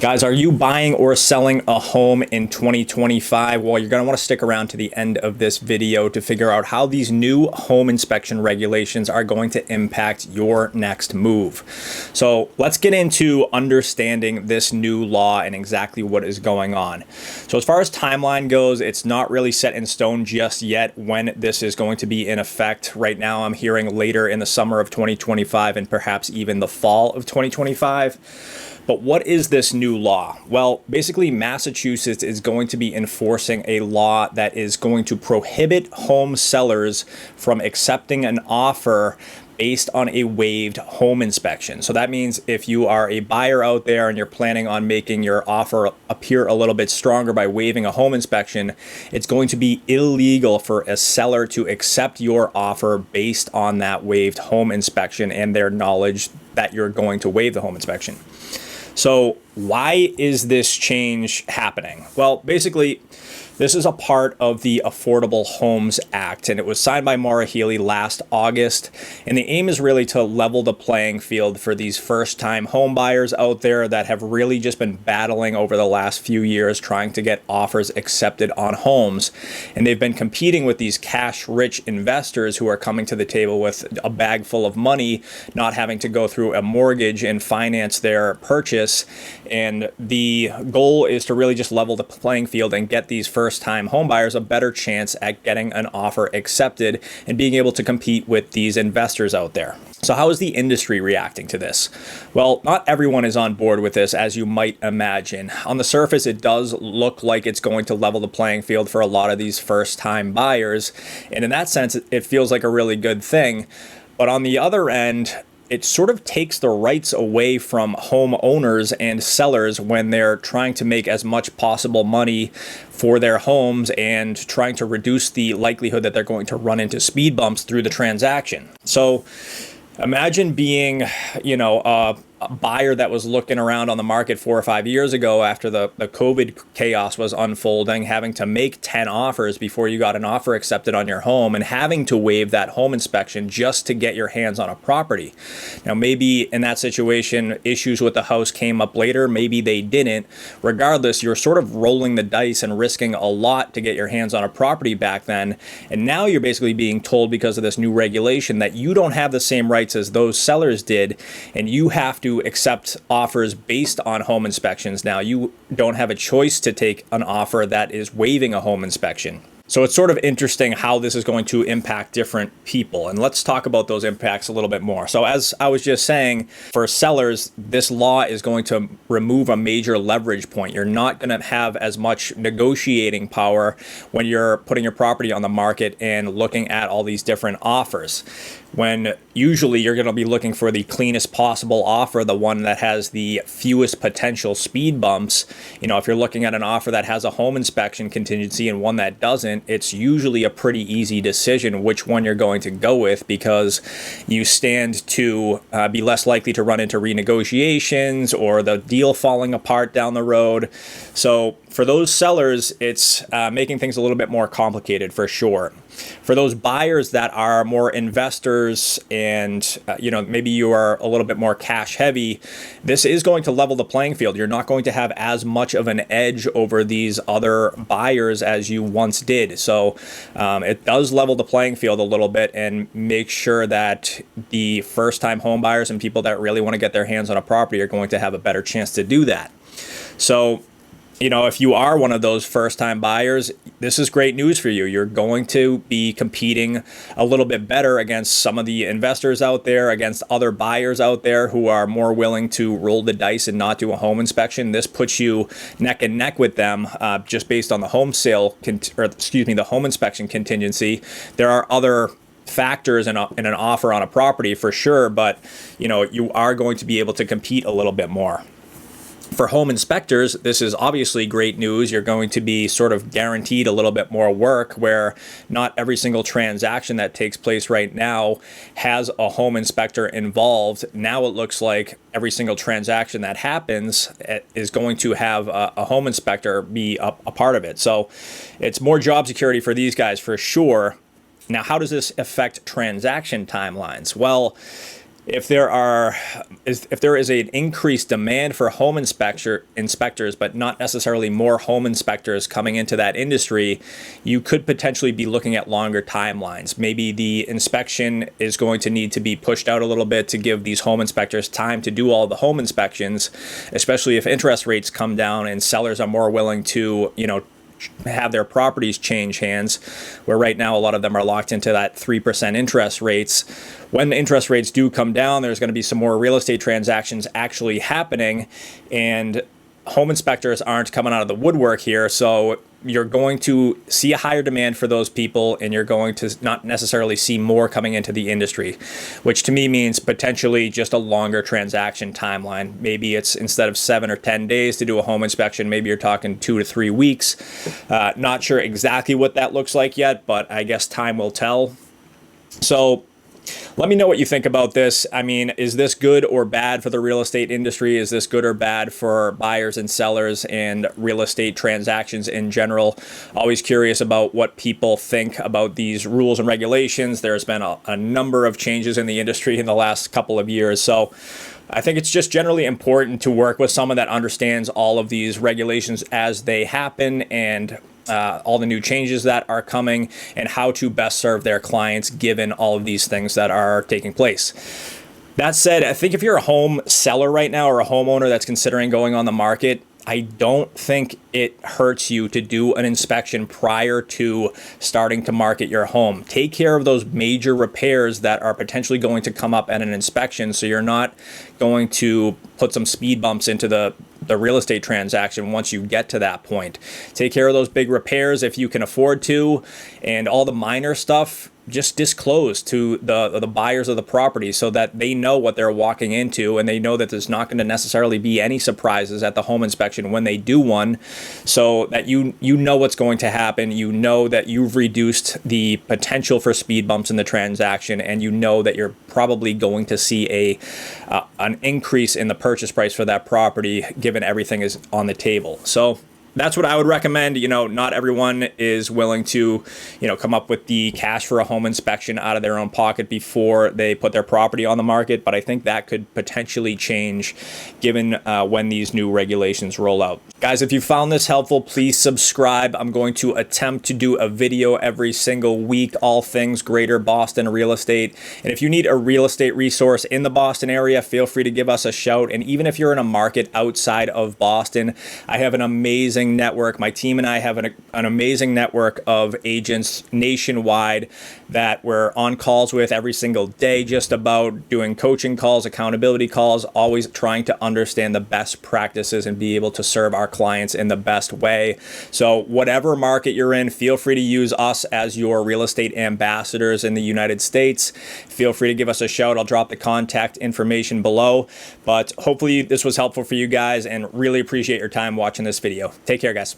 Guys, are you buying or selling a home in 2025? Well, you're going to want to stick around to the end of this video to figure out how these new home inspection regulations are going to impact your next move. So let's get into understanding this new law and exactly what is going on. So as far as timeline goes, it's not really set in stone just yet when this is going to be in effect. Right now, I'm hearing later in the summer of 2025 and perhaps even the fall of 2025. But what is this new law? Well, basically, Massachusetts is going to be enforcing a law that is going to prohibit home sellers from accepting an offer based on a waived home inspection. So that means if you are a buyer out there and you're planning on making your offer appear a little bit stronger by waiving a home inspection, it's going to be illegal for a seller to accept your offer based on that waived home inspection and their knowledge that you're going to waive the home inspection. So why is this change happening? Well, basically, this is a part of the Affordable Homes Act, and it was signed by Maura Healey last August. And the aim is really to level the playing field for these first-time home buyers out there that have really just been battling over the last few years trying to get offers accepted on homes. And they've been competing with these cash-rich investors who are coming to the table with a bag full of money, not having to go through a mortgage and finance their purchase. And the goal is to really just level the playing field and get these first-time home buyers a better chance at getting an offer accepted and being able to compete with these investors out there. So how is the industry reacting to this? Well, not everyone is on board with this, as you might imagine. On the surface, it does look like it's going to level the playing field for a lot of these first-time buyers. And in that sense, it feels like a really good thing. But on the other end, it sort of takes the rights away from homeowners and sellers when they're trying to make as much possible money for their homes and trying to reduce the likelihood that they're going to run into speed bumps through the transaction. So imagine being, a buyer that was looking around on the market 4 or 5 years ago after the COVID chaos was unfolding, having to make 10 offers before you got an offer accepted on your home and having to waive that home inspection just to get your hands on a property. Now, maybe in that situation, issues with the house came up later. Maybe they didn't. Regardless, you're sort of rolling the dice and risking a lot to get your hands on a property back then. And now you're basically being told because of this new regulation that you don't have the same rights as those sellers did, and you have to accept offers based on home inspections. Now, you don't have a choice to take an offer that is waiving a home inspection. So it's sort of interesting how this is going to impact different people. And let's talk about those impacts a little bit more. So as I was just saying, for sellers, this law is going to remove a major leverage point. You're not going to have as much negotiating power when you're putting your property on the market and looking at all these different offers. When usually you're going to be looking for the cleanest possible offer, the one that has the fewest potential speed bumps. If you're looking at an offer that has a home inspection contingency and one that doesn't, it's usually a pretty easy decision which one you're going to go with because you stand to be less likely to run into renegotiations or the deal falling apart down the road. So for those sellers, it's making things a little bit more complicated for sure. For those buyers that are more investors and, maybe you are a little bit more cash heavy, this is going to level the playing field. You're not going to have as much of an edge over these other buyers as you once did. So it does level the playing field a little bit and make sure that the first-time home buyers and people that really want to get their hands on a property are going to have a better chance to do that. So if you are one of those first-time buyers, this is great news for you. You're going to be competing a little bit better against some of the investors out there, against other buyers out there who are more willing to roll the dice and not do a home inspection. This puts you neck and neck with them just based on the the home inspection contingency. There are other factors in an offer on a property for sure, but you are going to be able to compete a little bit more. For home inspectors, this is obviously great news. You're going to be sort of guaranteed a little bit more work where not every single transaction that takes place right now has a home inspector involved. Now it looks like every single transaction that happens is going to have a home inspector be a part of it. So it's more job security for these guys for sure. Now, how does this affect transaction timelines? Well, if there is an increased demand for home inspectors, but not necessarily more home inspectors coming into that industry, you could potentially be looking at longer timelines. Maybe the inspection is going to need to be pushed out a little bit to give these home inspectors time to do all the home inspections, especially if interest rates come down and sellers are more willing to, have their properties change hands, where right now a lot of them are locked into that 3% interest rates. When the interest rates do come down, there's going to be some more real estate transactions actually happening, and home inspectors aren't coming out of the woodwork here. So you're going to see a higher demand for those people, and you're going to not necessarily see more coming into the industry, which to me means potentially just a longer transaction timeline. Maybe it's, instead of 7 or 10 days to do a home inspection, maybe you're talking 2 to 3 weeks. Not sure exactly what that looks like yet, but I guess time will tell. So let me know what you think about this. I mean, is this good or bad for the real estate industry? Is this good or bad for buyers and sellers and real estate transactions in general? Always curious about what people think about these rules and regulations. There's been a number of changes in the industry in the last couple of years. So I think it's just generally important to work with someone that understands all of these regulations as they happen, and all the new changes that are coming, and how to best serve their clients given all of these things that are taking place. That said, I think if you're a home seller right now or a homeowner that's considering going on the market, I don't think it hurts you to do an inspection prior to starting to market your home. Take care of those major repairs that are potentially going to come up at an inspection, so you're not going to put some speed bumps into the real estate transaction once you get to that point. Take care of those big repairs if you can afford to, and all the minor stuff, just disclose to the buyers of the property so that they know what they're walking into, and they know that there's not going to necessarily be any surprises at the home inspection when they do one, so that you know what's going to happen. You know that you've reduced the potential for speed bumps in the transaction, and you know that you're probably going to see an increase in the purchase price for that property given everything is on the table. So that's what I would recommend. Not everyone is willing to, come up with the cash for a home inspection out of their own pocket before they put their property on the market. But I think that could potentially change given when these new regulations roll out. Guys, if you found this helpful, please subscribe. I'm going to attempt to do a video every single week, all things Greater Boston real estate. And if you need a real estate resource in the Boston area, feel free to give us a shout. And even if you're in a market outside of Boston, I have an amazing network. My team and I have an amazing network of agents nationwide that we're on calls with every single day, just about doing coaching calls, accountability calls, always trying to understand the best practices and be able to serve our clients in the best way. So whatever market you're in, feel free to use us as your real estate ambassadors in the United States. Feel free to give us a shout. I'll drop the contact information below. But hopefully this was helpful for you guys, and really appreciate your time watching this video. Take care, guys.